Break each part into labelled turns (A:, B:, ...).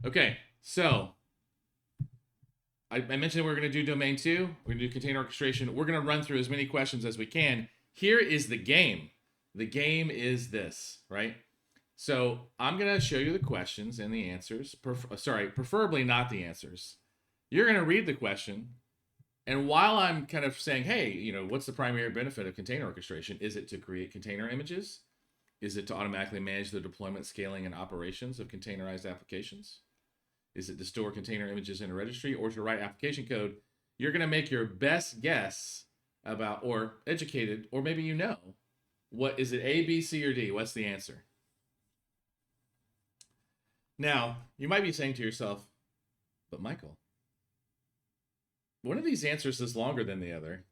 A: Okay, so I mentioned we're going to do domain 2. We're going to do container orchestration. We're going to run through as many questions as we can. Here is the game. The game is this, right? So I'm going to show you the questions and the answers. Preferably not the answers. You're going to read the question. And while I'm kind of saying, hey, what's the primary benefit of container orchestration? Is it to create container images? Is it to automatically manage the deployment, scaling, and operations of containerized applications? Is it to store container images in a registry or to write application code? You're going to make your best guess about, or educated, or maybe what is it, A, B, C, or D? What's the answer? Now, you might be saying to yourself, but Michael, one of these answers is longer than the other.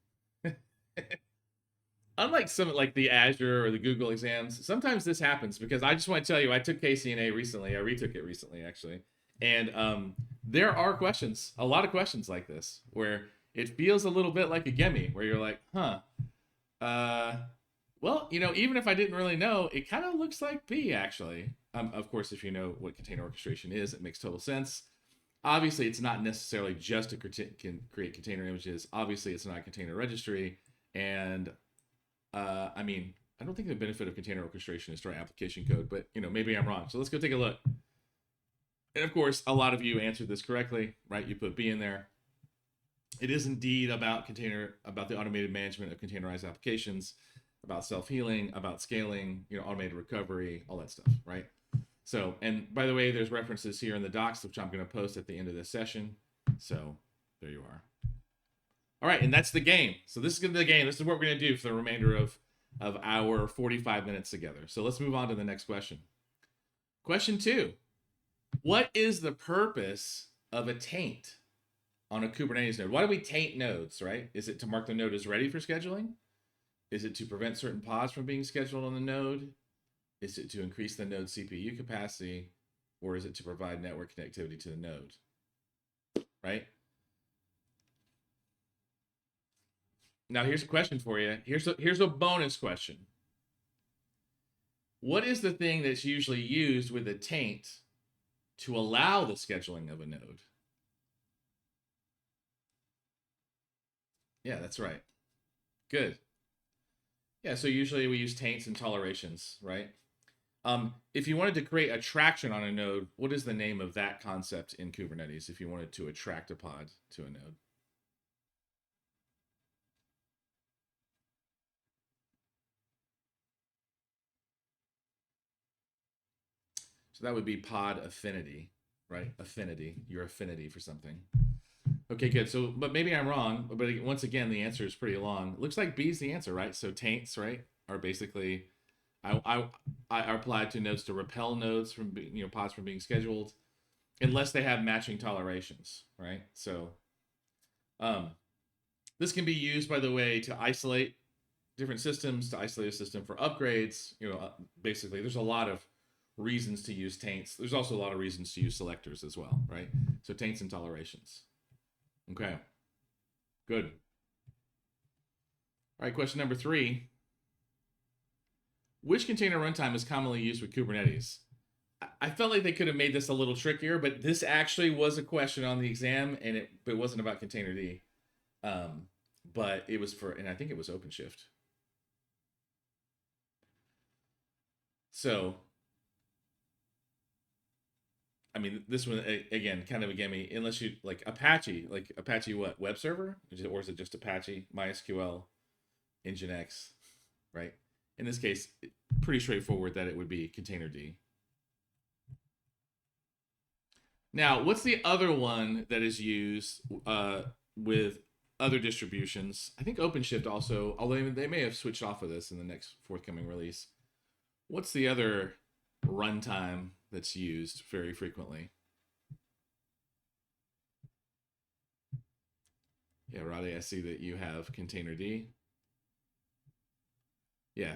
A: Unlike some like the Azure or the Google exams, sometimes this happens because I just want to tell you, I took KCNA recently. I retook it recently, actually. And there are questions, a lot of questions like this, where it feels a little bit like a gimme, where you're like, uh, well, even if I didn't really know, it kind of looks like B, actually. Of course, if you know what container orchestration is, it makes total sense. Obviously, it's not necessarily just to create container images. Obviously, it's not a container registry. And I mean, I don't think the benefit of container orchestration is to write application code, but maybe I'm wrong. So let's go take a look. And of course, a lot of you answered this correctly, right? You put B in there. It is indeed about the automated management of containerized applications, about self-healing, about scaling, automated recovery, all that stuff, right? So, and by the way, there's references here in the docs, which I'm going to post at the end of this session. So there you are. All right, and that's the game. So this is going to be the game. This is what we're going to do for the remainder of our 45 minutes together. So let's move on to the next question. Question 2. What is the purpose of a taint on a Kubernetes node? Why do we taint nodes, right? Is it to mark the node as ready for scheduling? Is it to prevent certain pods from being scheduled on the node? Is it to increase the node's CPU capacity? Or is it to provide network connectivity to the node? Right? Now here's a question for you. Here's a bonus question. What is the thing that's usually used with a taint to allow the scheduling of a node? Yeah, that's right. Good. Yeah, so usually we use taints and tolerations, right? If you wanted to create attraction on a node, what is the name of that concept in Kubernetes if you wanted to attract a pod to a node? So that would be pod affinity, right? Affinity, your affinity for something. Okay, good. So, but maybe I'm wrong. But once again, the answer is pretty long. It looks like B is the answer, right? So taints, right, are basically I are applied to nodes to repel nodes from pods from being scheduled, unless they have matching tolerations, right? So, um, this can be used, by the way, to isolate different systems, to isolate a system for upgrades. Basically, there's a lot of reasons to use taints. There's also a lot of reasons to use selectors as well, right? So taints and tolerations. Okay, good. All right, question number 3. Which container runtime is commonly used with Kubernetes? I felt like they could have made this a little trickier, but this actually was a question on the exam, and it wasn't about containerd. Um, but it was and I think it was OpenShift. So, I mean, this one again, kind of a gimme. Unless you like Apache, what web server, or is it just Apache, MySQL, Nginx, right? In this case, pretty straightforward that it would be containerd. Now, what's the other one that is used with other distributions? I think OpenShift also, although they may have switched off of this in the next forthcoming release. What's the other runtime that's used very frequently? Yeah, Roddy, I see that you have containerd. Yeah,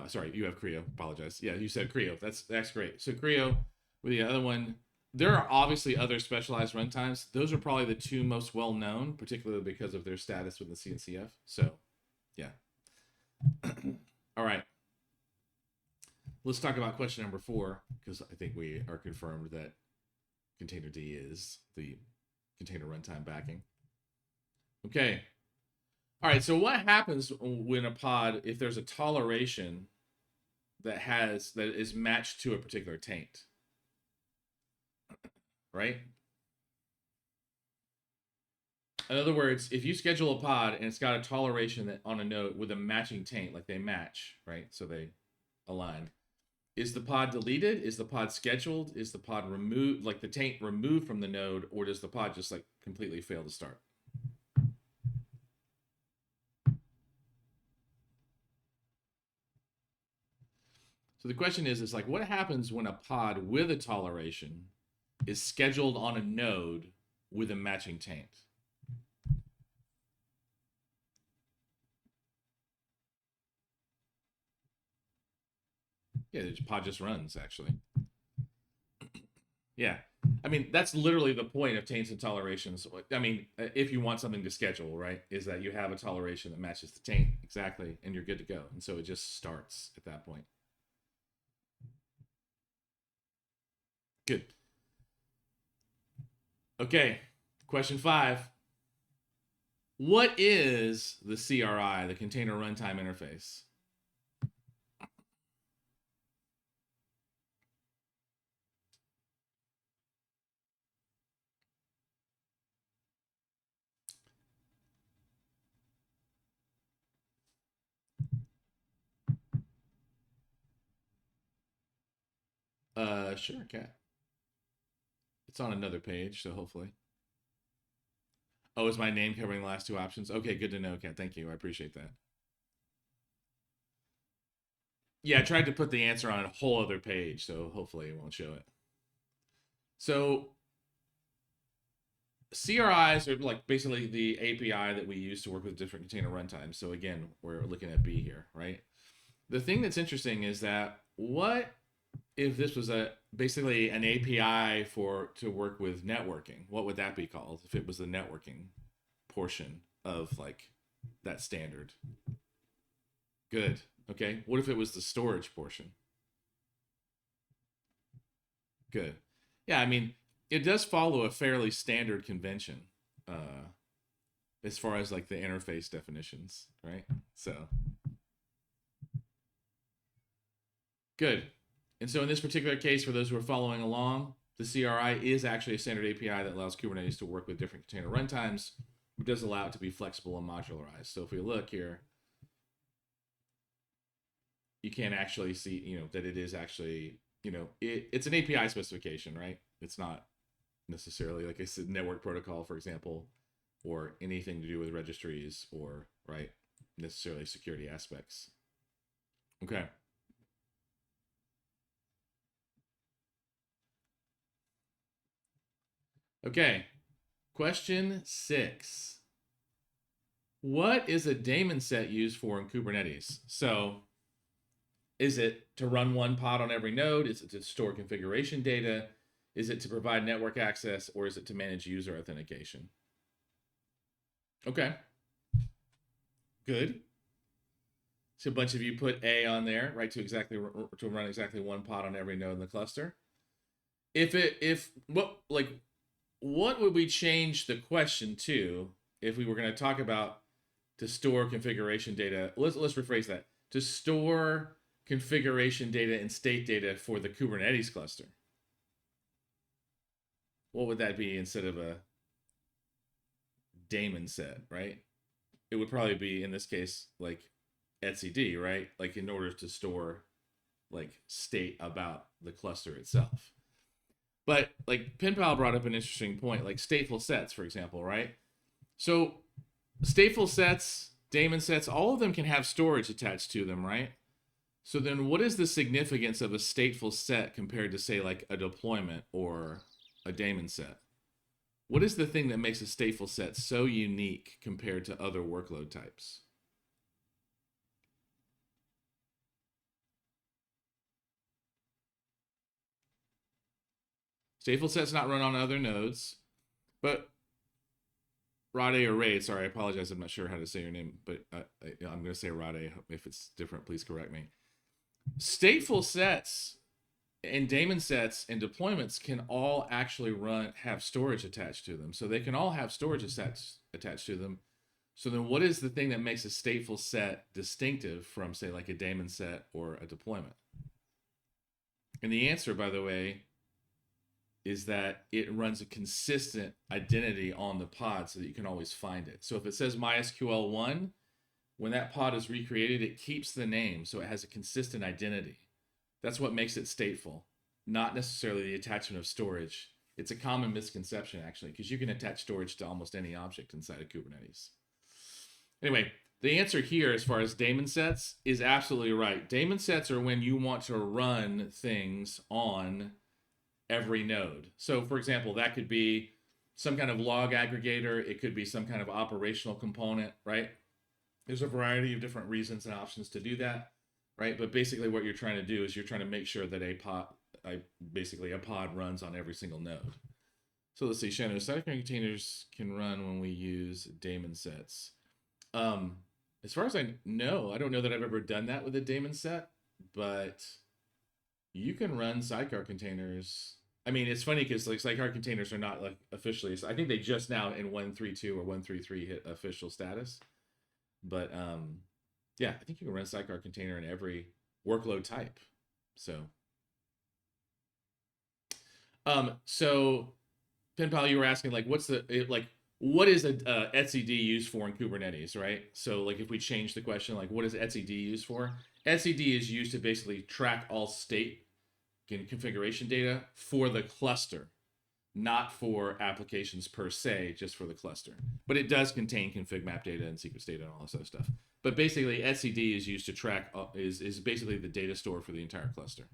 A: sorry, you have Creo. Apologize. Yeah, you said Creo. That's great. So Creo with the other one, there are obviously other specialized runtimes. Those are probably the two most well known, particularly because of their status with the CNCF. So, yeah. All right. Let's talk about question number 4 because I think we are confirmed that container D is the container runtime backing. Okay. All right, so what happens when a pod, if there's a toleration that is matched to a particular taint, right? In other words, if you schedule a pod and it's got a toleration that on a node with a matching taint, like they match, right? So they align. Is the pod deleted? Is the pod scheduled? Is the pod removed, like the taint removed from the node, or does the pod just like completely fail to start? So the question is like, what happens when a pod with a toleration is scheduled on a node with a matching taint? Yeah, the pod just runs, actually. Yeah. I mean, that's literally the point of taints and tolerations. I mean, if you want something to schedule, right, is that you have a toleration that matches the taint exactly, and you're good to go. And so it just starts at that point. Good. Okay, question 5. What is the CRI, the Container Runtime Interface? Sure, Kat. It's on another page, so hopefully. Oh, is my name covering the last 2 options? Okay, good to know, Kat. Thank you. I appreciate that. Yeah, I tried to put the answer on a whole other page, so hopefully it won't show it. So CRIs are like basically the API that we use to work with different container runtimes. So again, we're looking at B here, right? The thing that's interesting is that what if this was basically an API to work with networking? What would that be called if it was the networking portion of like that standard? Good. Okay. What if it was the storage portion? Good. Yeah, I mean, it does follow a fairly standard convention as far as like the interface definitions, right? So good. And so in this particular case, for those who are following along, the CRI is actually a standard API that allows Kubernetes to work with different container runtimes. It does allow it to be flexible and modularized. So if we look here, you can actually see, that it is actually, it's an API specification, right? It's not necessarily like I said, network protocol, for example, or anything to do with registries or, right, necessarily security aspects. Okay. Okay. Question 6. What is a daemon set used for in Kubernetes? So is it to run one pod on every node? Is it to store configuration data? Is it to provide network access, or is it to manage user authentication? Okay. Good. So a bunch of you put A on there, right, to run exactly one pod on every node in the cluster. What would we change the question to if we were going to talk about to store configuration data? Let's rephrase that. To store configuration data and state data for the Kubernetes cluster. What would that be instead of a daemon set, right? It would probably be, in this case, like etcd, right? Like in order to store like state about the cluster itself. But like PenPal brought up an interesting point, like stateful sets, for example, right? So stateful sets, daemon sets, all of them can have storage attached to them, right? So then what is the significance of a stateful set compared to, say, like a deployment or a daemon set? What is the thing that makes a stateful set so unique compared to other workload types? Stateful set's not run on other nodes, but Rade or Ray, sorry, I apologize. I'm not sure how to say your name, but I'm going to say Rade. If it's different, please correct me. Stateful sets and daemon sets and deployments can all actually have storage attached to them. So they can all have storage attached to them. So then what is the thing that makes a stateful set distinctive from, say, like a daemon set or a deployment? And the answer, by the way, is that it runs a consistent identity on the pod so that you can always find it. So if it says MySQL1, when that pod is recreated, it keeps the name, so it has a consistent identity. That's what makes it stateful, not necessarily the attachment of storage. It's a common misconception, actually, because you can attach storage to almost any object inside of Kubernetes. Anyway, the answer here, as far as daemon sets, is absolutely right. Daemon sets are when you want to run things on every node. So, for example, that could be some kind of log aggregator. It could be some kind of operational component, right? There's a variety of different reasons and options to do that, right? But basically what you're trying to do is you're trying to make sure that a pod runs on every single node. So let's see, Shannon, sidecar containers can run when we use daemon sets. As far as I know, I don't know that I've ever done that with a daemon set, but you can run sidecar containers. I mean, it's funny because like sidecar containers are not like officially, I think they just now in 1.3.2 or 1.3.3 hit official status. But yeah, I think you can run sidecar container in every workload type. So Pen Pal, you were asking like, what is a etcd used for in Kubernetes, right? So like if we change the question, like what is etcd used for? Etcd is used to basically track all state and configuration data for the cluster, not for applications per se, just for the cluster. But it does contain config map data and secrets data and all this other stuff. But basically, etcd is used to track, is basically the data store for the entire cluster.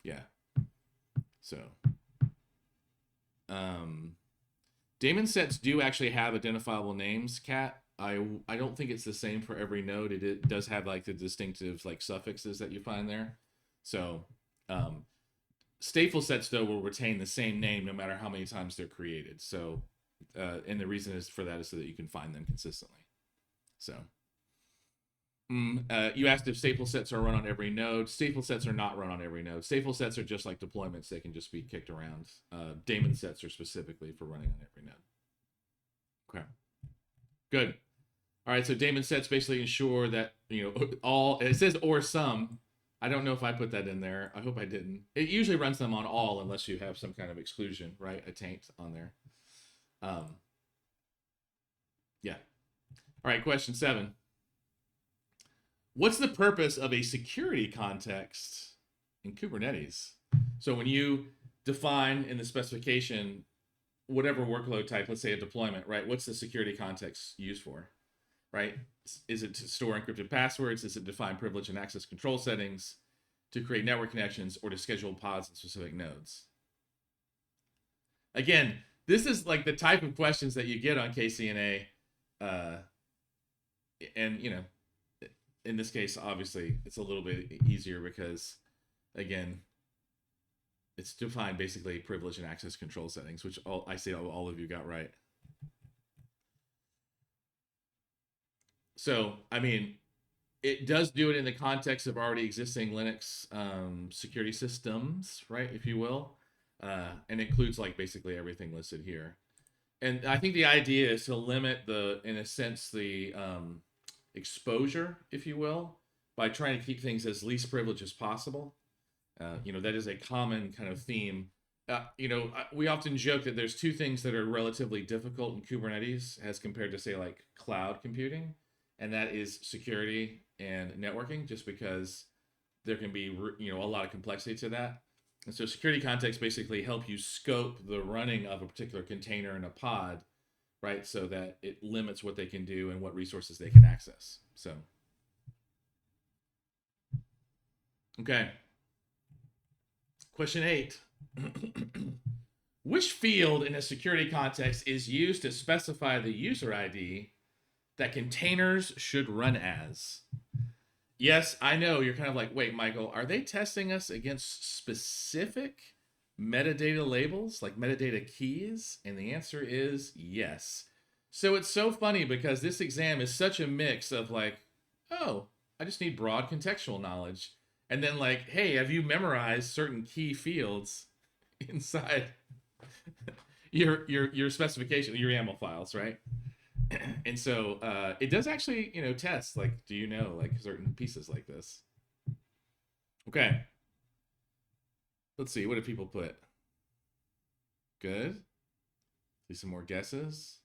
A: Yeah. So, daemon sets do actually have identifiable names, Kat. I don't think it's the same for every node. It does have like the distinctive like suffixes that you find there. So, stateful sets, though, will retain the same name no matter how many times they're created. So, and the reason is for that is so that you can find them consistently. So, you asked if stateful sets are run on every node. Stateful sets are not run on every node. Stateful sets are just like deployments. They can just be kicked around. Daemon sets are specifically for running on every node. Okay. Good. All right, so daemon sets basically ensure that, all, it says or some. I don't know if I put that in there. I hope I didn't. It usually runs them on all unless you have some kind of exclusion, right? A taint on there. Yeah. All right, question 7. What's the purpose of a security context in Kubernetes? So when you define in the specification whatever workload type, let's say a deployment, right? What's the security context used for, right? Is it to store encrypted passwords? Is it to define privilege and access control settings, to create network connections, or to schedule pods in specific nodes? Again, this is like the type of questions that you get on KCNA. And, in this case, obviously, it's a little bit easier because, again, it's defined basically privilege and access control settings, which I see all of you got right. So, I mean, it does do it in the context of already existing Linux security systems, right, if you will, and includes like basically everything listed here. And I think the idea is to limit in a sense, the exposure, if you will, by trying to keep things as least privileged as possible. That is a common kind of theme. We often joke that there's two things that are relatively difficult in Kubernetes as compared to, say, like cloud computing, and that is security and networking, just because there can be, a lot of complexity to that. And so security contexts basically help you scope the running of a particular container in a pod, right? So that it limits what they can do and what resources they can access. So, okay. Question 8. Which field in a security context is used to specify the user ID that containers should run as? Yes, I know you're kind of like, wait, Michael, are they testing us against specific metadata labels, like metadata keys? And the answer is yes. So it's so funny because this exam is such a mix of like, oh, I just need broad contextual knowledge. and then like, hey, have you memorized certain key fields inside your specification, your YAML files, right? And so it does actually, test like, do you know like certain pieces like this? Okay, let's see. What do people put? Good. See some more guesses.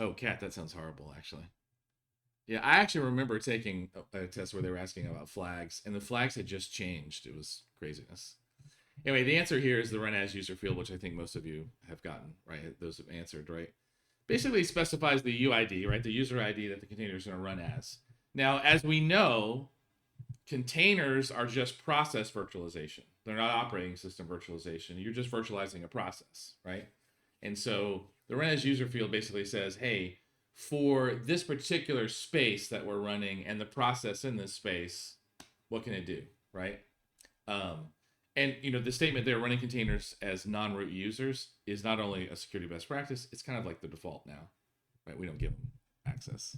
A: Oh, cat, that sounds horrible, actually. Yeah, I actually remember taking a test where they were asking about flags, and the flags had just changed. It was craziness. Anyway, the answer here is the run as user field, which I think most of you have gotten, right? Those have answered, right? Basically specifies the UID, right? The user ID that the container is going to run as. Now, as we know, containers are just process virtualization. They're not operating system virtualization. You're just virtualizing a process, right? And so the run as user field basically says, hey, for this particular space that we're running and the process in this space, what can it do, right? And the statement there, running containers as non-root users, is not only a security best practice, it's kind of like the default now, right? We don't give them access.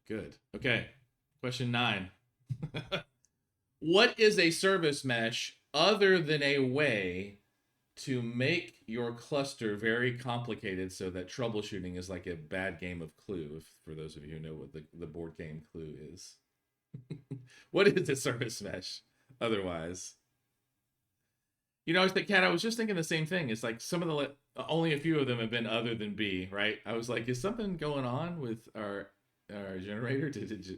A: Good. Okay. Question 9. What is a service mesh other than a way to make your cluster very complicated so that troubleshooting is like a bad game of Clue, for those of you who know what the board game Clue is? What is a service mesh otherwise? Kat, I was just thinking the same thing. It's like some of the only a few of them have been other than B, right? I was like, is something going on with our generator?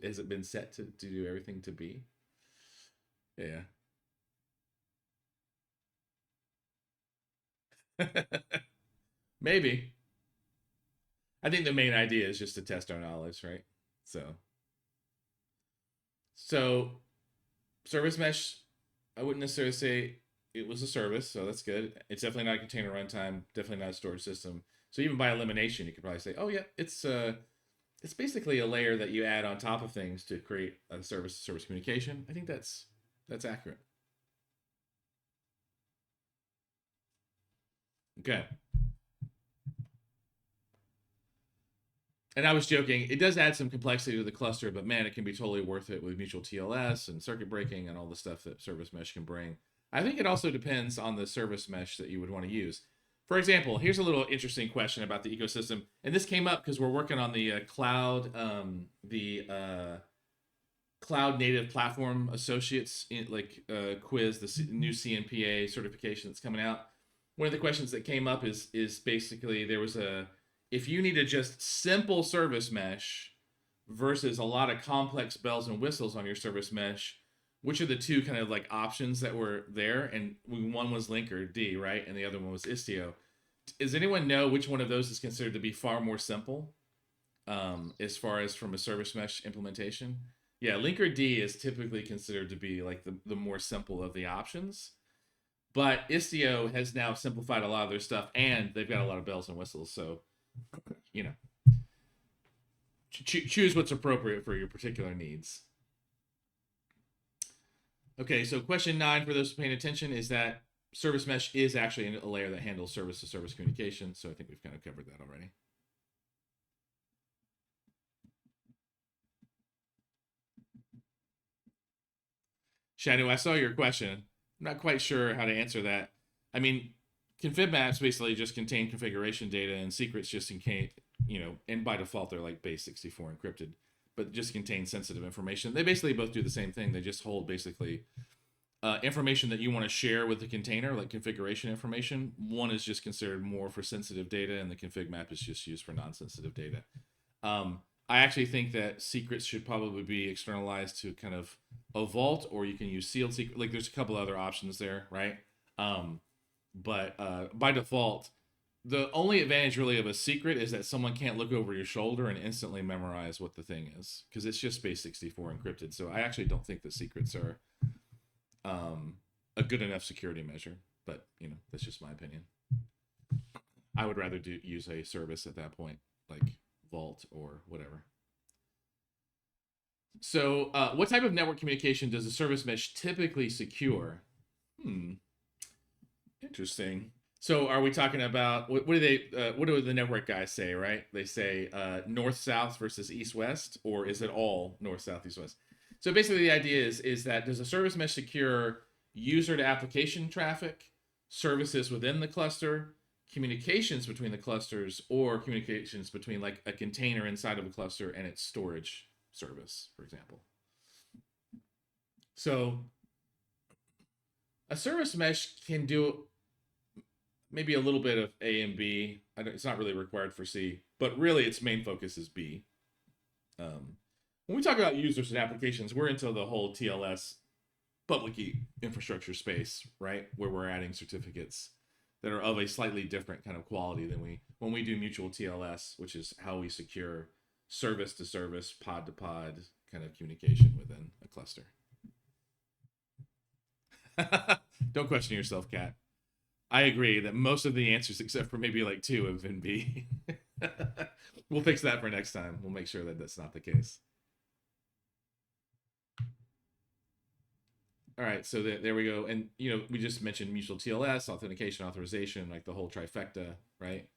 A: Has it been set to do everything to B? Yeah. Maybe. I think the main idea is just to test our knowledge, right? So service mesh, I wouldn't necessarily say it was a service, so that's good. It's definitely not a container runtime, definitely not a storage system. So even by elimination, you could probably say, oh yeah, it's basically a layer that you add on top of things to create a service communication. I think that's accurate. Okay. And I was joking. It does add some complexity to the cluster, but man, it can be totally worth it with mutual TLS and circuit breaking and all the stuff that service mesh can bring. I think it also depends on the service mesh that you would want to use. For example, here's a little interesting question about the ecosystem, and this came up because we're working on the cloud native platform associates quiz, the new CNPA certification that's coming out. One of the questions that came up is basically there was a if you need a just simple service mesh versus a lot of complex bells and whistles on your service mesh, which are the two kind of like options that were there? And one was Linkerd, right? And the other one was Istio. Does anyone know which one of those is considered to be far more simple as far as from a service mesh implementation? Yeah, Linkerd is typically considered to be like the more simple of the options. But Istio has now simplified a lot of their stuff, and they've got a lot of bells and whistles. So, you know, choose what's appropriate for your particular needs. Okay, so question 9 for those paying attention is that service mesh is actually a layer that handles service-to-service communication. So I think we've kind of covered that already. Shadow, I saw your question. I'm not quite sure how to answer that. I mean, config maps basically just contain configuration data, and secrets just contain, and by default they're like base 64 encrypted, but just contain sensitive information. They basically both do the same thing. They just hold basically information that you want to share with the container, like configuration information. One is just considered more for sensitive data, and the config map is just used for non-sensitive data. I actually think that secrets should probably be externalized to kind of a vault, or you can use sealed secret. Like there's a couple other options there, right? But by default, the only advantage really of a secret is that someone can't look over your shoulder and instantly memorize what the thing is, because it's just base 64 encrypted. So I actually don't think that secrets are a good enough security measure. But that's just my opinion. I would rather use a service at that point, like Vault or whatever. So what type of network communication does a service mesh typically secure? Interesting. So are we talking about what do they what do the network guys say, right? They say north south versus east west, or is it all north south east west? So basically the idea is that does a service mesh secure user to application traffic, services within the cluster, communications between the clusters, or communications between like a container inside of a cluster and its storage service, for example. So a service mesh can do maybe a little bit of A and B. It's not really required for C, but really its main focus is B. When we talk about users and applications, we're into the whole TLS public key infrastructure space, right? Where we're adding certificates that are of a slightly different kind of quality than when we do mutual TLS, which is how we secure service to service, pod to pod kind of communication within a cluster. Don't question yourself, Kat. I agree that most of the answers, except for maybe like 2, have been B. We'll fix that for next time. We'll make sure that that's not the case. All right, so there we go. And, we just mentioned mutual TLS, authentication, authorization, like the whole trifecta, right?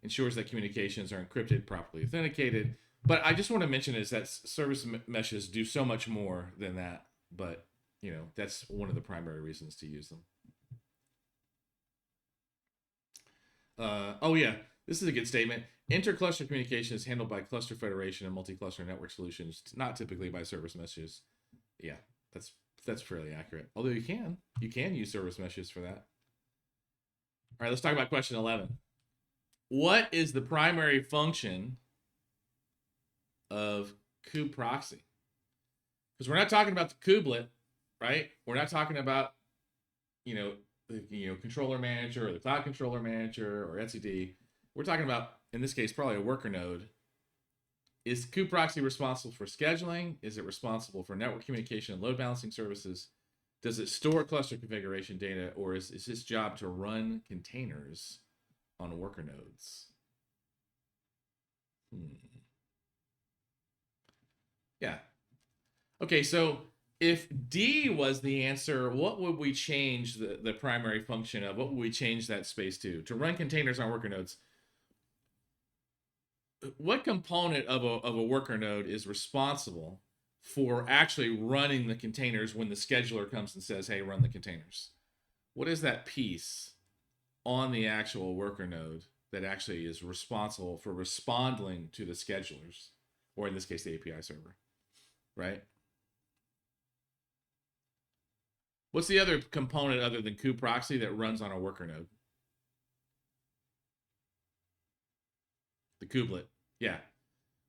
A: Ensures that communications are encrypted, properly authenticated. But I just want to mention is that service meshes do so much more than that. But, that's one of the primary reasons to use them. Oh yeah, this is a good statement. Inter-cluster communication is handled by cluster federation and multi-cluster network solutions, not typically by service meshes. Yeah, that's fairly accurate. Although you can use service meshes for that. All right, let's talk about question 11. What is the primary function of kubeproxy? Because we're not talking about the kubelet, right? We're not talking about, controller manager or the cloud controller manager or etcd. We're talking about, in this case, probably a worker node. Is kubeproxy responsible for scheduling? Is it responsible for network communication and load balancing services? Does it store cluster configuration data, or is its job to run containers on worker nodes? Yeah. Okay, so if D was the answer, what would we change the primary function of? What would we change that space to? To run containers on worker nodes. What component of a worker node is responsible for actually running the containers when the scheduler comes and says, hey, run the containers? What is that piece on the actual worker node that actually is responsible for responding to the schedulers, or in this case, the API server, right? What's the other component other than kubeproxy that runs on a worker node? The kubelet. Yeah.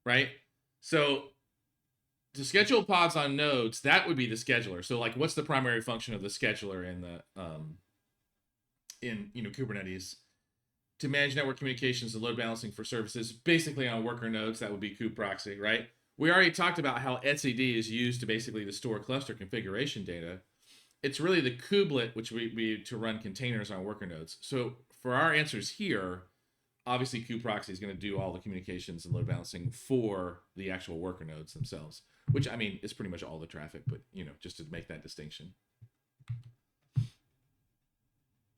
A: Right? So to schedule pods on nodes, that would be the scheduler. So like what's the primary function of the scheduler in the Kubernetes? To manage network communications and load balancing for services, basically on worker nodes, that would be kubeproxy, right? We already talked about how etcd is used to basically to store cluster configuration data. It's really the kubelet which we to run containers on worker nodes. So for our answers here, obviously kubeproxy is going to do all the communications and load balancing for the actual worker nodes themselves, which I mean is pretty much all the traffic, but just to make that distinction.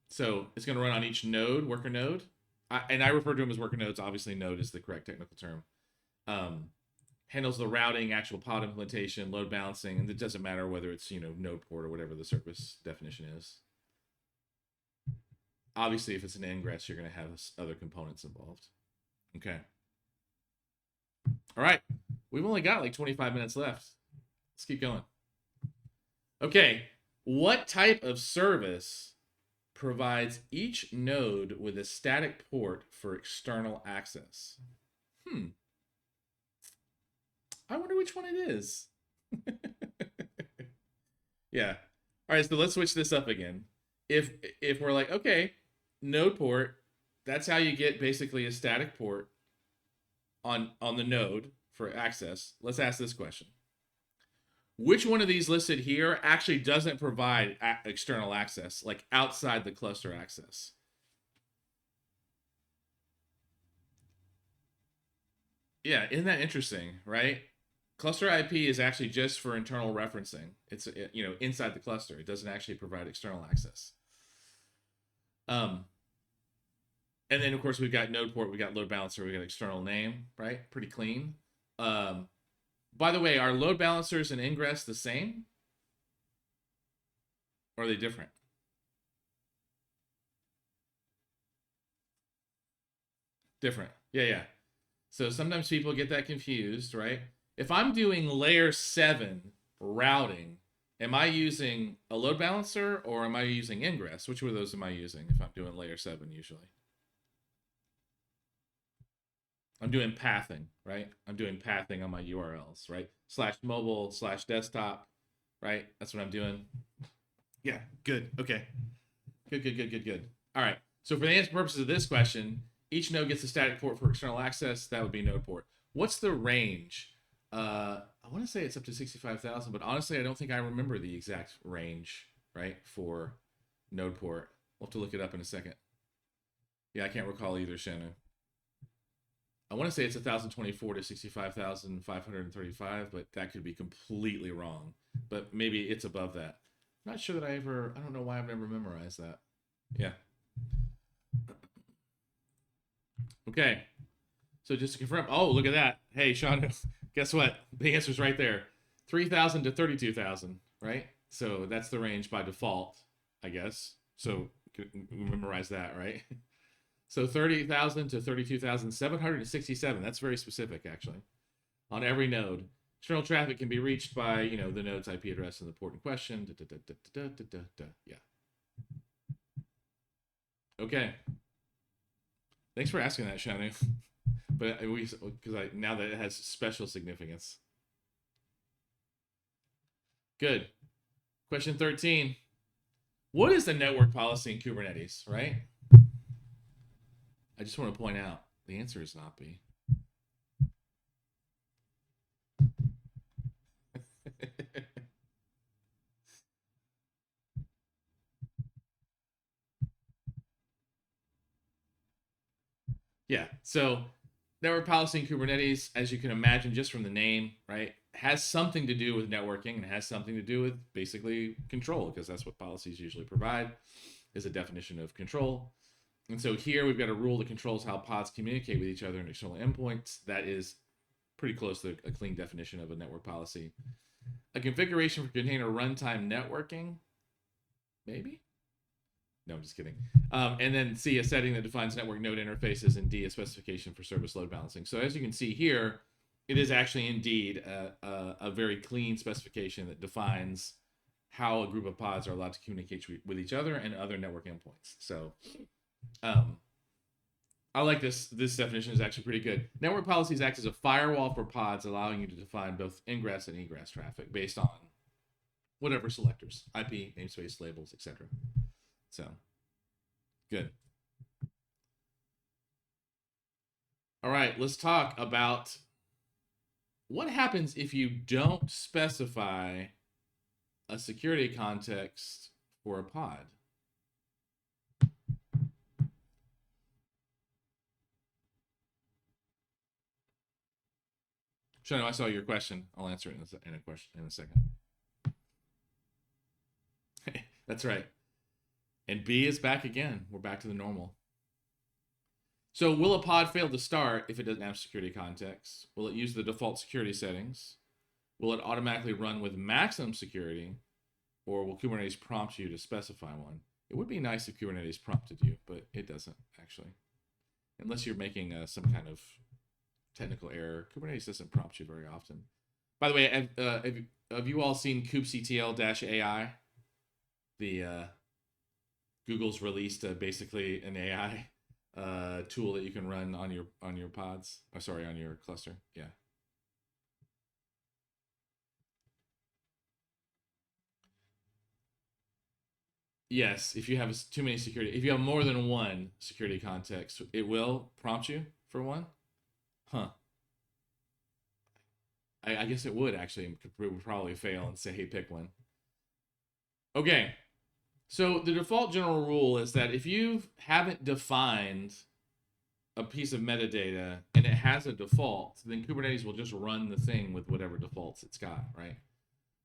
A: So it's going to run on each node, worker node, and I refer to them as worker nodes. Obviously, node is the correct technical term. Handles the routing, actual pod implementation, load balancing, and it doesn't matter whether it's node port or whatever the service definition is. Obviously, if it's an ingress, you're going to have other components involved. Okay. All right. We've only got like 25 minutes left. Let's keep going. Okay. What type of service provides each node with a static port for external access? I wonder which one it is. Yeah. All right, so let's switch this up again. If we're like, okay, node port, that's how you get basically a static port on the node for access. Let's ask this question. Which one of these listed here actually doesn't provide external access, like outside the cluster access? Yeah, isn't that interesting, right? Cluster IP is actually just for internal referencing. It's inside the cluster. It doesn't actually provide external access. And then of course we've got node port, we got load balancer, we got external name, right? Pretty clean. By the way, are load balancers and ingress the same? Or are they different? Different. Yeah. So sometimes people get that confused, right? If I'm doing layer 7 routing, am I using a load balancer or am I using ingress? Which of those am I using if I'm doing layer 7 usually? I'm doing pathing, right? I'm doing pathing on my URLs, right? /mobile, /desktop, right? That's what I'm doing. Yeah, good. Okay. Good. All right. So for the answer purposes of this question, each node gets a static port for external access. That would be node port. What's the range? I want to say it's up to 65,000, but honestly, I don't think I remember the exact range, right, for node port. We'll have to look it up in a second. Yeah, I can't recall either, Shannon. I want to say it's 1,024 to 65,535, but that could be completely wrong. But maybe it's above that. I'm not sure that I don't know why I've never memorized that. Yeah. Okay. So just to confirm, oh, look at that. Hey, Sean, guess what? The answer's right there. 3,000 to 32,000, right? So that's the range by default, I guess. So memorize that, right? So 30,000 to 32,767. That's very specific, actually, on every node. External traffic can be reached by, the node's IP address and the port in question. Yeah. Okay. Thanks for asking that, Shanu. But because now that it has special significance. Good. Question 13. What is the network policy in Kubernetes, right? I just want to point out the answer is not B. Yeah, so network policy in Kubernetes, as you can imagine just from the name, right, has something to do with networking and has something to do with basically control, because that's what policies usually provide, is a definition of control. And so here we've got a rule that controls how pods communicate with each other and external endpoints. That is pretty close to a clean definition of a network policy. A configuration for container runtime networking, maybe? No, I'm just kidding. And then C, a setting that defines network node interfaces, and D, a specification for service load balancing. So as you can see here, it is actually indeed a very clean specification that defines how a group of pods are allowed to communicate with each other and other network endpoints. So I like this. This definition is actually pretty good. Network policies act as a firewall for pods, allowing you to define both ingress and egress traffic based on whatever selectors, IP, namespace, labels, etc. So, good. All right, let's talk about what happens if you don't specify a security context for a pod. Shano, I saw your question. I'll answer it in a second. That's right. And B is back again. We're back to the normal. So will a pod fail to start if it doesn't have security context? Will it use the default security settings? Will it automatically run with maximum security? Or will Kubernetes prompt you to specify one? It would be nice if Kubernetes prompted you, but it doesn't actually. Unless you're making some kind of technical error. Kubernetes doesn't prompt you very often. By the way, have you all seen kubectl-AI? The Google's released basically an AI tool that you can run on your pods. Oh, sorry, on your cluster. Yeah. Yes, if you have too many security, if you have more than one security context, it will prompt you for one. Huh. I guess it would actually. It would probably fail and say, hey, pick one. Okay. So the default general rule is that if you haven't defined a piece of metadata and it has a default, then Kubernetes will just run the thing with whatever defaults it's got, right?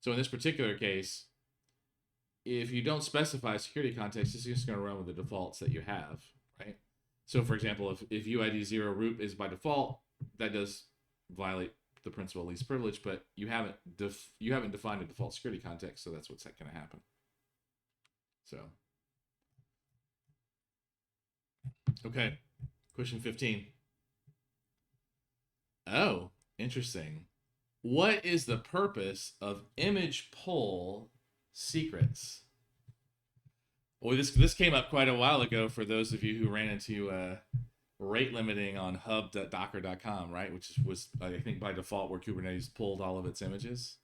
A: So in this particular case, if you don't specify security context, it's just going to run with the defaults that you have, right? So for example, if UID 0 root is by default, that does violate the principle of least privilege, but you haven't defined a default security context, so that's what's going to happen. So, okay, question 15. Oh, interesting. What is the purpose of image pull secrets? Well, this came up quite a while ago for those of you who ran into rate limiting on hub.docker.com, right? Which was, I think, by default where Kubernetes pulled all of its images.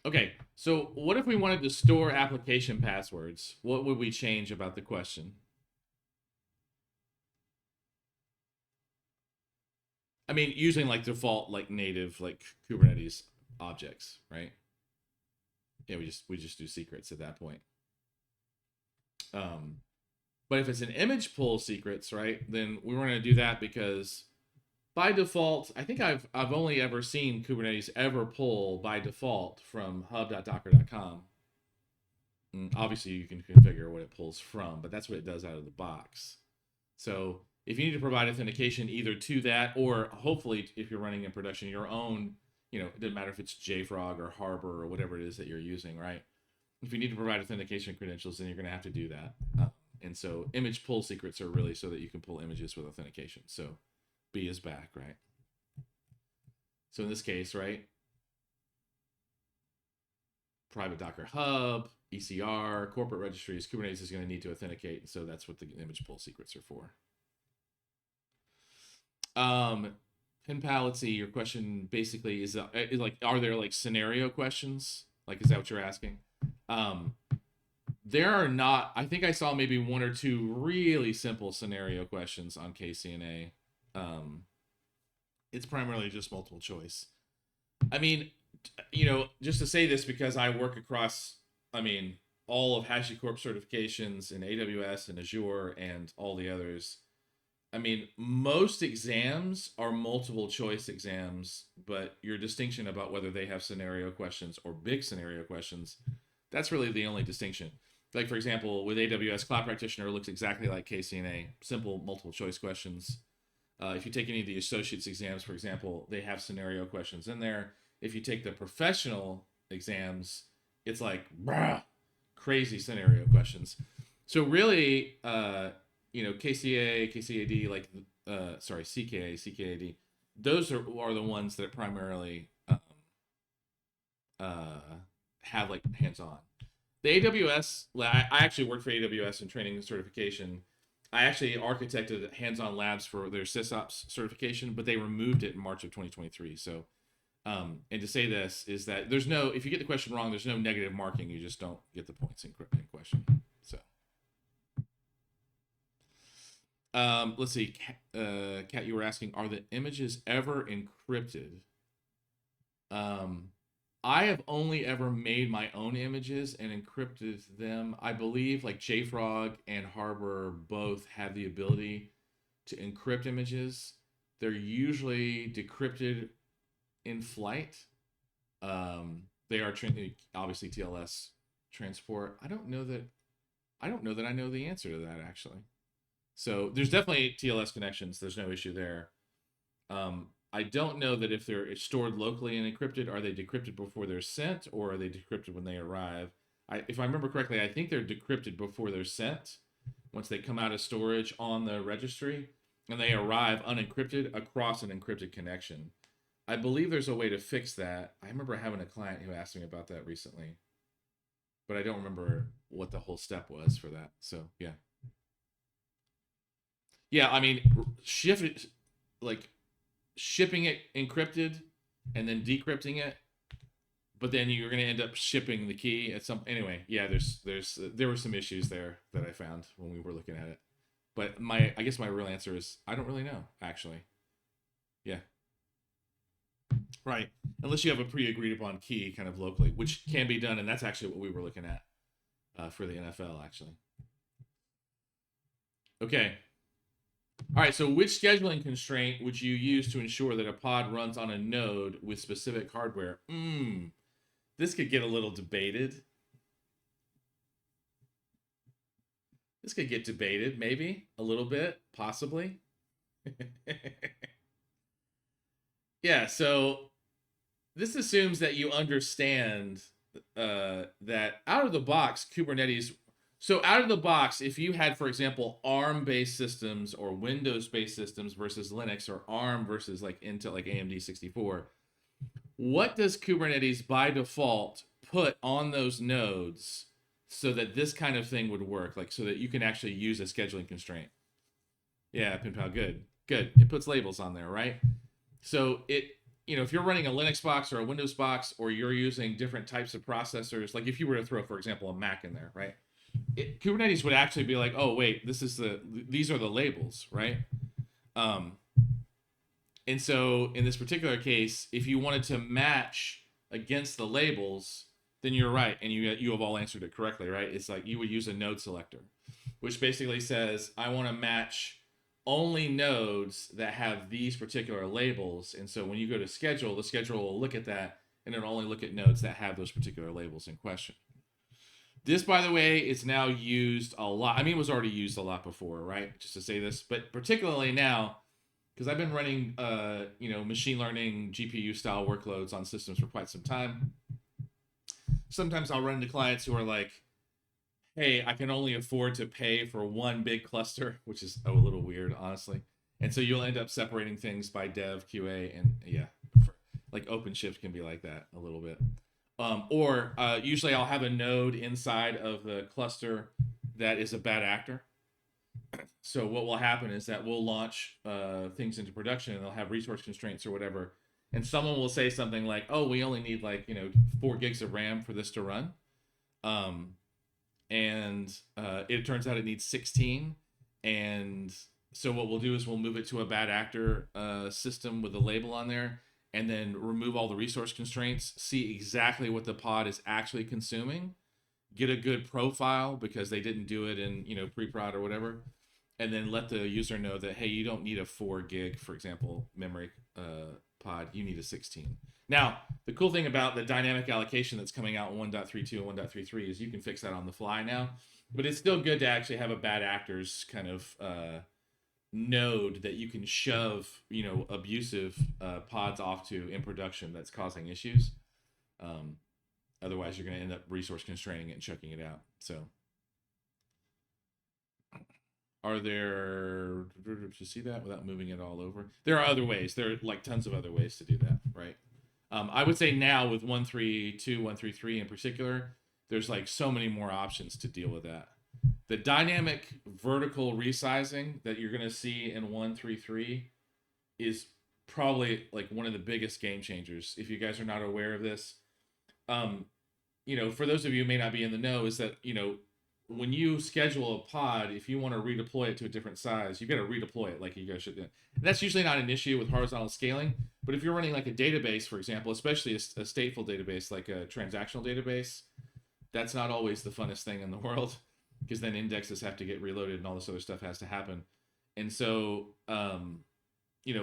A: Okay, so what if we wanted to store application passwords? What would we change about the question? I mean, using like default, like native, like Kubernetes objects, right? Yeah, we just do secrets at that point. But if it's an image pull secrets, right, then we want to do that because by default, I think I've only ever seen Kubernetes ever pull by default from hub.docker.com. Obviously, you can configure what it pulls from, but that's what it does out of the box. So if you need to provide authentication either to that or hopefully if you're running in production your own, it doesn't matter if it's JFrog or Harbor or whatever it is that you're using, right? If you need to provide authentication credentials, then you're going to have to do that. And so image pull secrets are really so that you can pull images with authentication. So B is back, right? So in this case, right, private Docker Hub, ECR, corporate registries, Kubernetes is going to need to authenticate. And so that's what the image pull secrets are for. PinPal, let's see, your question basically is like, are there like scenario questions? Like, is that what you're asking? There are not. I think I saw maybe one or two really simple scenario questions on KCNA. It's primarily just multiple choice. I mean, just to say this because I work across, all of HashiCorp certifications in AWS and Azure and all the others. Most exams are multiple choice exams, but your distinction about whether they have scenario questions or big scenario questions, that's really the only distinction. Like, for example, with AWS, Cloud Practitioner looks exactly like KCNA, simple multiple choice questions. If you take any of the associates exams, for example, they have scenario questions in there. If you take the professional exams, it's like, crazy scenario questions. So really, KCA, KCAD, CKA, CKAD, those are the ones that primarily have like hands-on. The AWS, I actually worked for AWS in training and certification. I actually architected hands-on labs for their SysOps certification, but they removed it in March of 2023. So, and to say this is that if you get the question wrong, there's no negative marking. You just don't get the points in question. So. Let's see, Kat, you were asking, are the images ever encrypted? I have only ever made my own images and encrypted them. I believe like JFrog and Harbor both have the ability to encrypt images. They're usually decrypted in flight. They are obviously TLS transport. I don't know that I know the answer to that actually. So there's definitely TLS connections. There's no issue there. I don't know that if they're stored locally and encrypted, are they decrypted before they're sent or are they decrypted when they arrive? If I remember correctly, I think they're decrypted before they're sent once they come out of storage on the registry and they arrive unencrypted across an encrypted connection. I believe there's a way to fix that. I remember having a client who asked me about that recently, but I don't remember what the whole step was for that. So, yeah. Yeah, shipping it encrypted and then decrypting it, but then you're going to end up shipping the key at some. Anyway, yeah, there were some issues there that I found when we were looking at it. But I guess my real answer is I don't really know actually. Yeah. Right. Unless you have a pre-agreed upon key kind of locally, which can be done, and that's actually what we were looking at. for the NFL, actually. Okay. All right, so which scheduling constraint would you use to ensure that a pod runs on a node with specific hardware? This could get a little debated. This could get debated, maybe a little bit, possibly. Yeah, so this assumes that you understand that out of the box, Kubernetes. So out of the box, if you had, for example, ARM-based systems or Windows-based systems versus Linux, or ARM versus like Intel, like AMD 64, what does Kubernetes by default put on those nodes so that this kind of thing would work, like so that you can actually use a scheduling constraint? Yeah, PinPal, good. It puts labels on there, right? So if you're running a Linux box or a Windows box, or you're using different types of processors, like if you were to throw, for example, a Mac in there, right? Kubernetes would actually be like, oh wait, these are the labels, right? And so in this particular case, if you wanted to match against the labels, then you're right, and you have all answered it correctly, right? It's like you would use a node selector, which basically says I want to match only nodes that have these particular labels. And so when you go to schedule, the scheduler will look at that, and it'll only look at nodes that have those particular labels in question. This, by the way, is now used a lot. I mean, it was already used a lot before, right? Just to say this, but particularly now, because I've been running, machine learning GPU style workloads on systems for quite some time. Sometimes I'll run into clients who are like, hey, I can only afford to pay for one big cluster, which is a little weird, honestly. And so you'll end up separating things by dev, QA, and like OpenShift can be like that a little bit. Or usually I'll have a node inside of the cluster that is a bad actor. So what will happen is that we'll launch things into production, and they'll have resource constraints or whatever. And someone will say something like, oh, we only need 4 gigs of RAM for this to run. And it turns out it needs 16. And so what we'll do is we'll move it to a bad actor system with a label on there, and then remove all the resource constraints, see exactly what the pod is actually consuming, get a good profile because they didn't do it in pre-prod or whatever, and then let the user know that, hey, you don't need a 4 gig, for example, memory pod, you need a 16. Now, the cool thing about the dynamic allocation that's coming out in 1.32 and 1.33 is you can fix that on the fly now, but it's still good to actually have a bad actors kind of node that you can shove abusive pods off to in production that's causing issues. Otherwise you're going to end up resource constraining it and checking it out. So are there, to see that without moving it all over, there are other ways. There are like tons of other ways to do that, right? I would say now with 1.32 1.33 in particular, there's like so many more options to deal with that. The dynamic vertical resizing that you're going to see in 1.33 is probably like one of the biggest game changers. If you guys are not aware of this, for those of you who may not be in the know, is that, when you schedule a pod, if you want to redeploy it to a different size, you got to redeploy it like you guys should do. That's usually not an issue with horizontal scaling, but if you're running like a database, for example, especially a stateful database, like a transactional database, that's not always the funnest thing in the world, because then indexes have to get reloaded and all this other stuff has to happen. And so,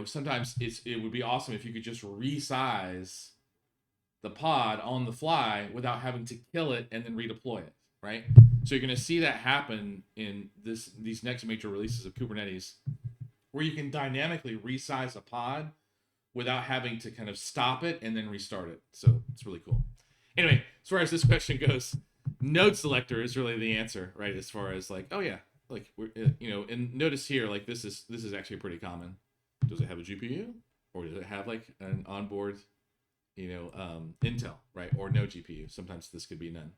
A: sometimes it would be awesome if you could just resize the pod on the fly without having to kill it and then redeploy it, right? So you're going to see that happen in these next major releases of Kubernetes, where you can dynamically resize a pod without having to kind of stop it and then restart it. So it's really cool. Anyway, as far as this question goes, node selector is really the answer, right? As far as like, oh yeah, like and notice here, like this is actually pretty common. Does it have a GPU, or does it have like an onboard, Intel, right? Or no GPU. Sometimes this could be none.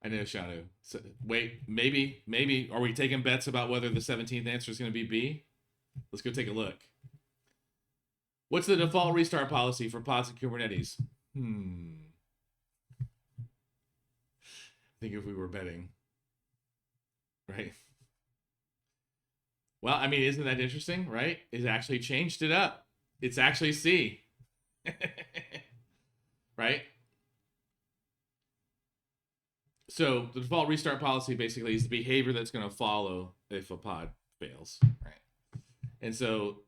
A: I know, Shanu. So, wait, maybe are we taking bets about whether the 17th answer is going to be B? Let's go take a look. What's the default restart policy for pods and Kubernetes? I think if we were betting, right? Well, I mean, isn't that interesting, right? It actually changed it up. It's actually C. right? So the default restart policy basically is the behavior that's going to follow if a pod fails, right? And so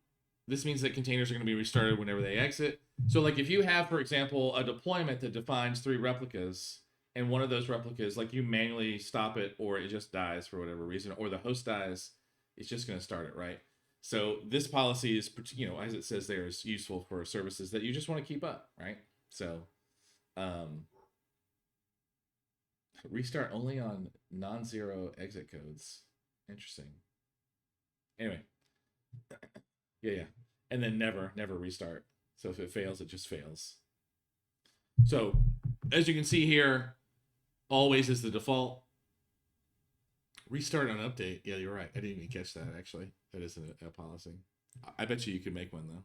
A: this means that containers are going to be restarted whenever they exit. So like if you have, for example, a deployment that defines 3 replicas, and one of those replicas, like you manually stop it or it just dies for whatever reason, or the host dies, it's just going to start it, right? So this policy is, as it says there, is useful for services that you just want to keep up, right? So restart only on non-zero exit codes. Interesting. Anyway. Yeah. And then never restart. So if it fails, it just fails. So as you can see here, always is the default. Restart on update. Yeah, you're right. I didn't even catch that, actually. That isn't a policy. I bet you could make one,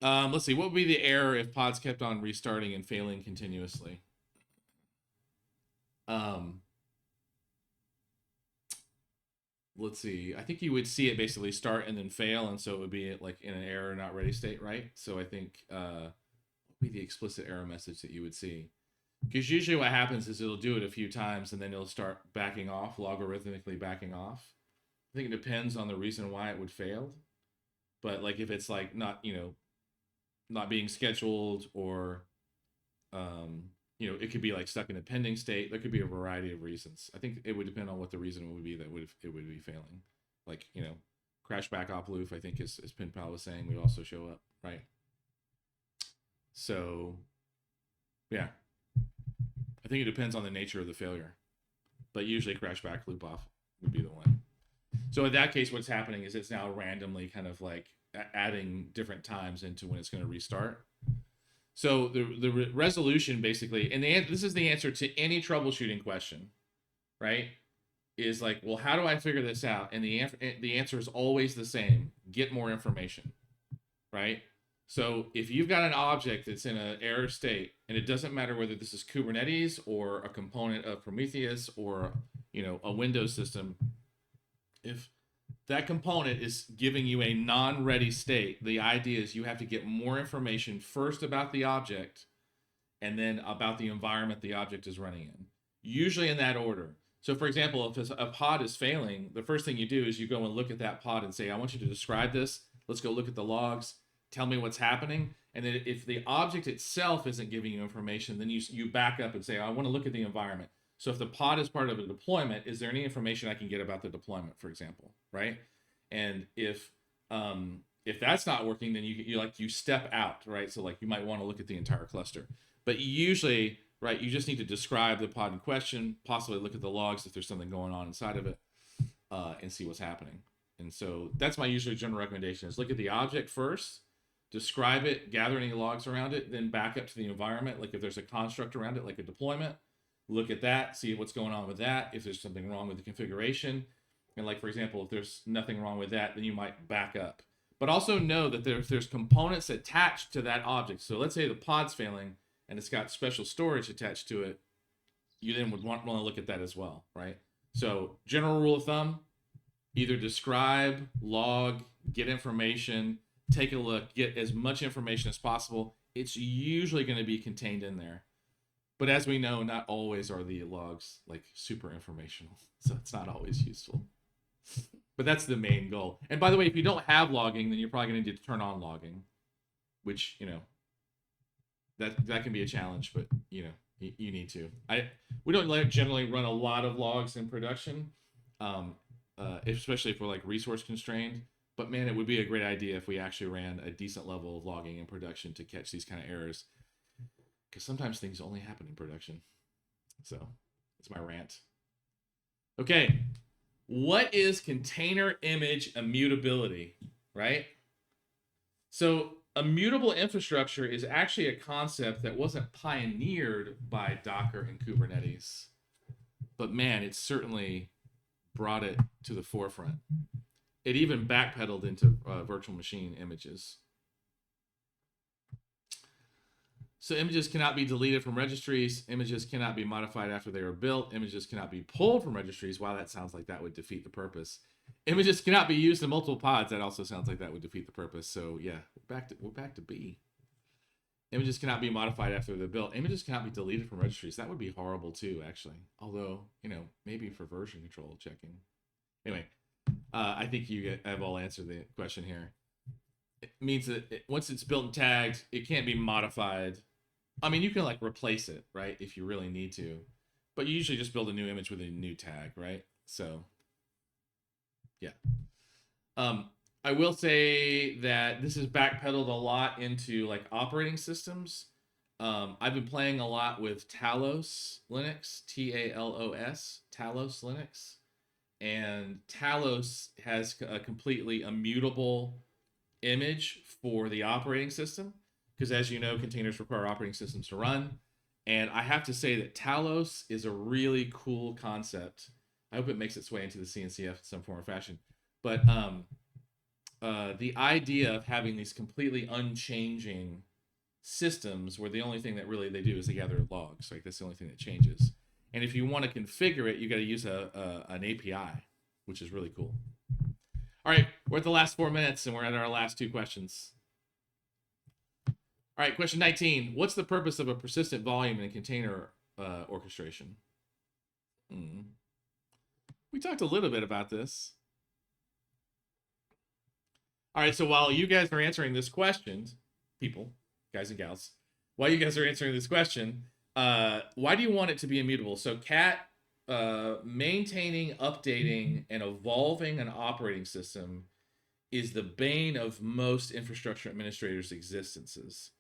A: though. Let's see. What would be the error if pods kept on restarting and failing continuously? Let's see. I think you would see it basically start and then fail, and so it would be like in an error not ready state, right? So I think what would be the explicit error message that you would see? Because usually what happens is it'll do it a few times and then it'll start backing off, logarithmically backing off. I think it depends on the reason why it would fail. But like if it's like not being scheduled, or it could be like stuck in a pending state. There could be a variety of reasons. I think it would depend on what the reason would be that it would be failing. Like, crash back op loof, I think as PinPal was saying, would also show up, right? So yeah. I think it depends on the nature of the failure, but usually crash back loop off would be the one. So in that case, what's happening is it's now randomly kind of like adding different times into when it's going to restart. So the resolution basically, and this is the answer to any troubleshooting question, right? Is like, well, how do I figure this out? And the answer is always the same: get more information, right? So if you've got an object that's in an error state, and it doesn't matter whether this is Kubernetes or a component of Prometheus or a Windows system, if that component is giving you a non-ready state, the idea is you have to get more information first about the object and then about the environment the object is running in, usually in that order. So for example, if a pod is failing, the first thing you do is you go and look at that pod and say, I want you to describe this. Let's go look at the logs. Tell me what's happening. And then if the object itself isn't giving you information, then you back up and say, I want to look at the environment. So if the pod is part of a deployment, is there any information I can get about the deployment, for example, right? And if that's not working, then you step out, right? So like you might want to look at the entire cluster. But usually, right, you just need to describe the pod in question, possibly look at the logs if there's something going on inside of it, and see what's happening. And so that's my usually general recommendation: is look at the object first, describe it, gather any logs around it, then back up to the environment. Like if there's a construct around it, like a deployment, look at that, see what's going on with that. If there's something wrong with the configuration, and like, for example, if there's nothing wrong with that, then you might back up. But also know that there's components attached to that object. So let's say the pod's failing and it's got special storage attached to it. You then would want to look at that as well, right? So general rule of thumb: either describe, log, get information, take a look, get as much information as possible. It's usually going to be contained in there. But as we know, not always are the logs like super informational. So it's not always useful. But that's the main goal. And by the way, if you don't have logging, then you're probably going to need to turn on logging, which, that can be a challenge, but you need to. We don't generally run a lot of logs in production, especially if we're like resource constrained. But man, it would be a great idea if we actually ran a decent level of logging in production to catch these kind of errors, because sometimes things only happen in production. So that's my rant. Okay, what is container image immutability, right? So immutable infrastructure is actually a concept that wasn't pioneered by Docker and Kubernetes, but man, it certainly brought it to the forefront. It even backpedaled into virtual machine images. So images cannot be deleted from registries. Images cannot be modified after they were built. Images cannot be pulled from registries. Wow, that sounds like that would defeat the purpose. Images cannot be used in multiple pods. That also sounds like that would defeat the purpose. So yeah, we're back to B. Images cannot be modified after they're built. Images cannot be deleted from registries. That would be horrible too, actually. Although, you know, maybe for version control checking. Anyway, I think you have all answered the question here. It means that once it's built and tagged, it can't be modified. I mean, you can like replace it, right, if you really need to. But you usually just build a new image with a new tag, right? So, yeah. I will say that this is backpedaled a lot into like operating systems. I've been playing a lot with Talos Linux, Talos, Talos Linux. And Talos has a completely immutable image for the operating system. Because as you know, containers require operating systems to run. And I have to say that Talos is a really cool concept. I hope it makes its way into the CNCF in some form or fashion. But the idea of having these completely unchanging systems where the only thing that really they do is they gather logs. Like that's the only thing that changes. And if you want to configure it, you got to use an API, which is really cool. All right, we're at the last 4 minutes and we're at our last 2 questions. All right, question 19. What's the purpose of a persistent volume in a container orchestration? We talked a little bit about this. All right, so while you guys are answering this question, people, guys and gals, while you guys are answering this question, why do you want it to be immutable? So Cat, maintaining, updating, and evolving an operating system is the bane of most infrastructure administrators' existences,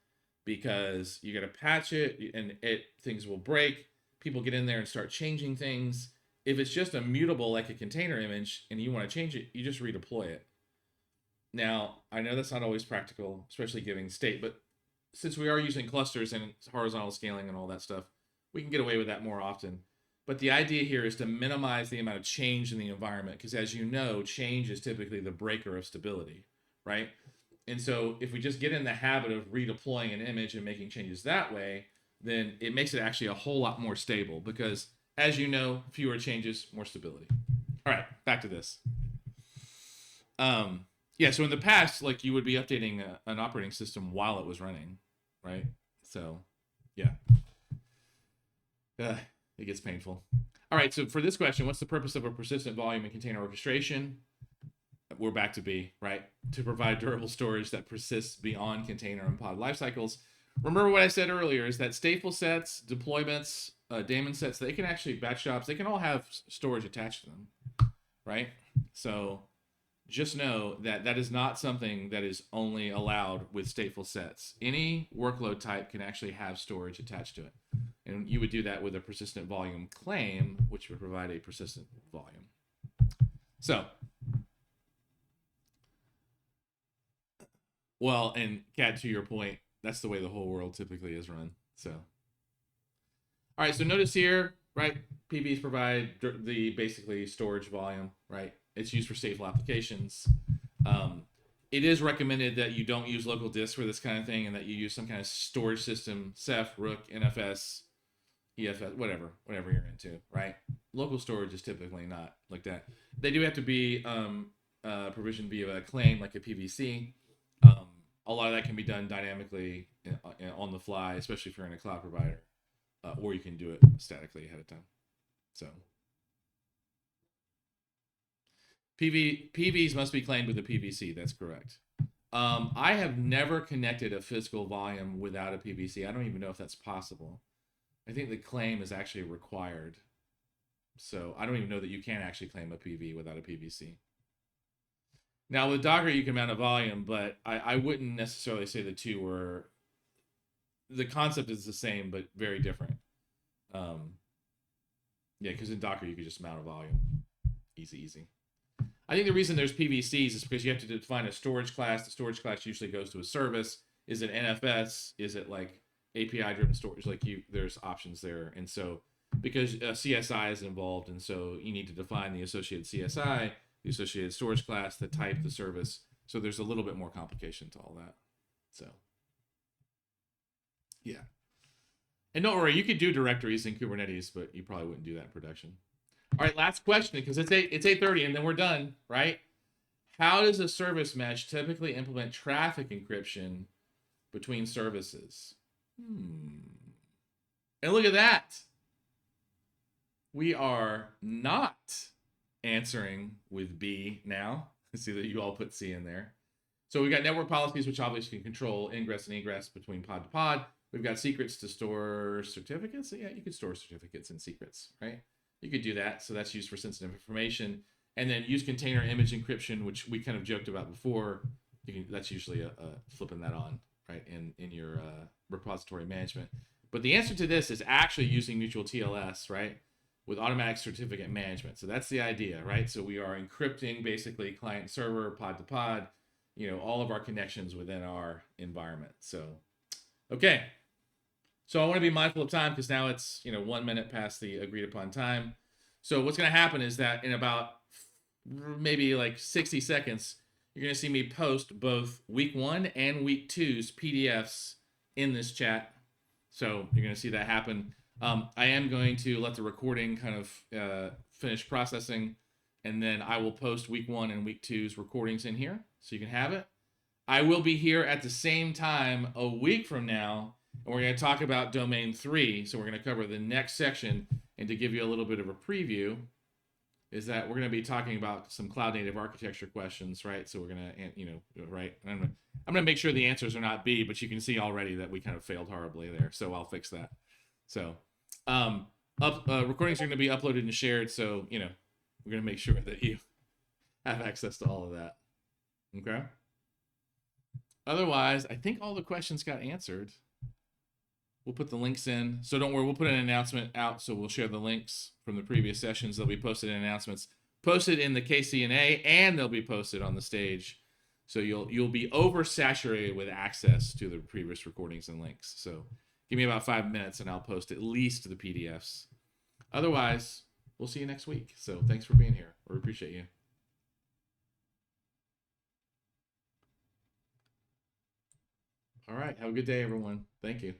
A: because you got to patch it and things will break. People get in there and start changing things. If it's just immutable like a container image and you want to change it, you just redeploy it. Now, I know that's not always practical, especially giving state, but since we are using clusters and horizontal scaling and all that stuff, we can get away with that more often. But the idea here is to minimize the amount of change in the environment, because as you know, change is typically the breaker of stability, right? And so if we just get in the habit of redeploying an image and making changes that way, then it makes it actually a whole lot more stable, because as you know, fewer changes, more stability. All right, back to this. Yeah, so in the past, like you would be updating an operating system while it was running, right? So, yeah. It gets painful. All right, so for this question, what's the purpose of a persistent volume in container orchestration? We're back to B, right? To provide durable storage that persists beyond container and pod lifecycles. Remember what I said earlier is that stateful sets, deployments, daemon sets, they can actually, batch jobs, they can all have storage attached to them, right? So just know that that is not something that is only allowed with stateful sets. Any workload type can actually have storage attached to it. And you would do that with a persistent volume claim, which would provide a persistent volume. So, well, and Kat, to your point, that's the way the whole world typically is run. So, all right, so notice here, right, PVs provide the basically storage volume, right? It's used for stateful applications. It is recommended that you don't use local disk for this kind of thing, and that you use some kind of storage system, Ceph, Rook, NFS, EFS, whatever you're into, right? Local storage is typically not like that. They do have to be provisioned via a claim, like a PVC. A lot of that can be done dynamically on the fly, especially if you're in a cloud provider, or you can do it statically ahead of time. So PVs must be claimed with a PVC. That's correct. I have never connected a physical volume without a PVC. I don't even know if that's possible. I think the claim is actually required. So I don't even know that you can actually claim a PV without a PVC. Now with Docker, you can mount a volume, but I wouldn't necessarily say the two were, the concept is the same, but very different. Yeah, because in Docker, you could just mount a volume. Easy. I think the reason there's PVCs is because you have to define a storage class. The storage class usually goes to a service. Is it NFS? Is it like API-driven storage? Like there's options there. And so because CSI is involved, and so you need to define the associated CSI, the associated storage class, the type, the service. So there's a little bit more complication to all that. So, yeah. And don't worry, you could do directories in Kubernetes, but you probably wouldn't do that in production. All right, last question, because it's 8:30 and then we're done, right? How does a service mesh typically implement traffic encryption between services? And look at that. We are not answering with B now. See that you all put C in there. So we've got network policies, which obviously can control ingress and egress between pod to pod. We've got secrets to store certificates. So yeah, you could store certificates in secrets, right? You could do that. So that's used for sensitive information. And then use container image encryption, which we kind of joked about before. That's usually flipping that on, right, in your repository management. But the answer to this is actually using mutual TLS, right, with automatic certificate management. So that's the idea, right? So we are encrypting basically client server, pod to pod, all of our connections within our environment. So, okay. So I want to be mindful of time because now it's 1 minute past the agreed upon time. So what's going to happen is that in about maybe like 60 seconds, you're going to see me post both week 1 and week 2's PDFs in this chat. So you're going to see that happen. I am going to let the recording kind of finish processing, and then I will post week 1 and week 2's recordings in here so you can have it. I will be here at the same time a week from now, and we're going to talk about domain 3. So we're going to cover the next section, and to give you a little bit of a preview is that we're going to be talking about some cloud native architecture questions, right? So we're going to, right? I'm going to make sure the answers are not B, but you can see already that we kind of failed horribly there. So I'll fix that. So recordings are going to be uploaded and shared. So, we're going to make sure that you have access to all of that. Okay. Otherwise, I think all the questions got answered. We'll put the links in. So don't worry, we'll put an announcement out. So we'll share the links from the previous sessions. They'll be posted in announcements, posted in the KCNA, and they'll be posted on the stage. So you'll be oversaturated with access to the previous recordings and links. So give me about 5 minutes and I'll post at least the PDFs. Otherwise, we'll see you next week. So thanks for being here. We appreciate you. All right. Have a good day, everyone. Thank you.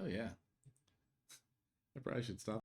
A: Oh, yeah. I probably should stop.